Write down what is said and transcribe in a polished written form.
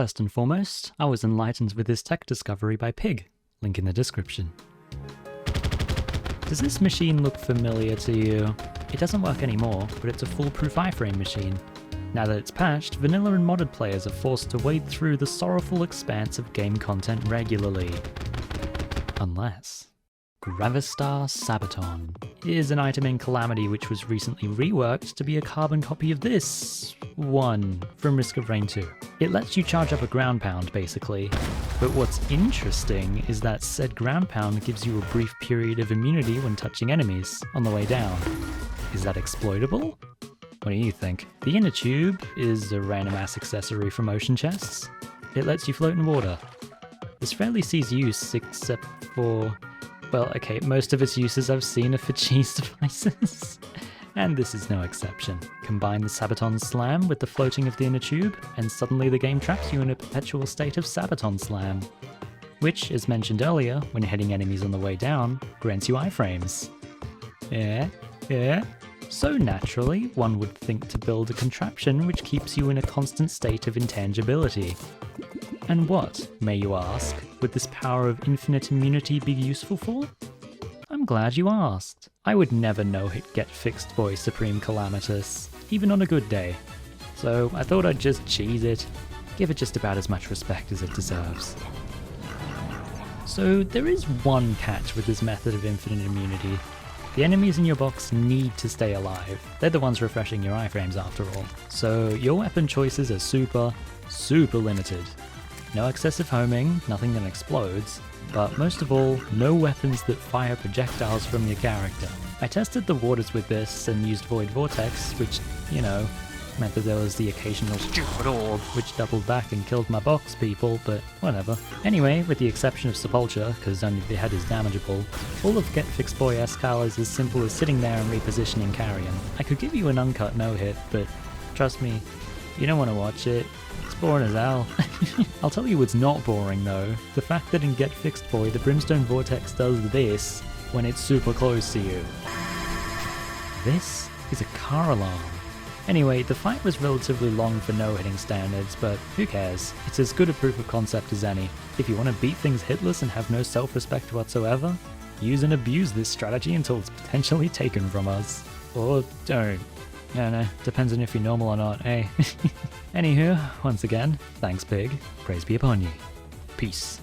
First and foremost, I was enlightened with this tech discovery by Pig, link in the description. Does this machine look familiar to you? It doesn't work anymore, but it's a foolproof iframe machine. Now that it's patched, vanilla and modded players are forced to wade through the sorrowful expanse of game content regularly. Unless... Gravistar Sabaton is an item in Calamity which was recently reworked to be a carbon copy of this one from Risk of Rain 2. It lets you charge up a ground pound basically, but what's interesting is that said ground pound gives you a brief period of immunity when touching enemies on the way down. Is that exploitable? What do you think? The inner tube is a random ass accessory from ocean chests. It lets you float in water. This rarely sees use except for... well, okay, most of its uses I've seen are for cheese devices, and this is no exception. Combine the Sabaton Slam with the floating of the inner tube, and suddenly the game traps you in a perpetual state of Sabaton Slam, which, as mentioned earlier, when hitting enemies on the way down, grants you iframes. Yeah. So naturally, one would think to build a contraption which keeps you in a constant state of intangibility. And what, may you ask, would this power of infinite immunity be useful for? I'm glad you asked. I would never no-hit get fixed boy Supreme Calamitous, even on a good day. So I thought I'd just cheese it, give it just about as much respect as it deserves. So there is one catch with this method of infinite immunity. The enemies in your box need to stay alive. They're the ones refreshing your iframes after all. So your weapon choices are super limited. No excessive homing, nothing that explodes, but most of all, no weapons that fire projectiles from your character. I tested the waters with this and used Void Vortex, which, you know, meant that there was the occasional stupid orb which doubled back and killed my box people, but whatever. Anyway, with the exception of Sepulture, because only the head is damageable, all of Get Fixed Boy Escal is as simple as sitting there and repositioning Carrion. I could give you an uncut no-hit, but trust me, you don't want to watch it. It's boring as hell. I'll tell you what's not boring though. The fact that in Get Fixed Boy, the Brimstone Vortex does this when it's super close to you. This is a car alarm. Anyway, the fight was relatively long for no-hitting standards, but who cares? It's as good a proof of concept as any. If you want to beat things hitless and have no self-respect whatsoever, use and abuse this strategy until it's potentially taken from us. Or don't. I don't know, depends on if you're normal or not, eh? Anywho, once again, thanks Pig, praise be upon you. Peace.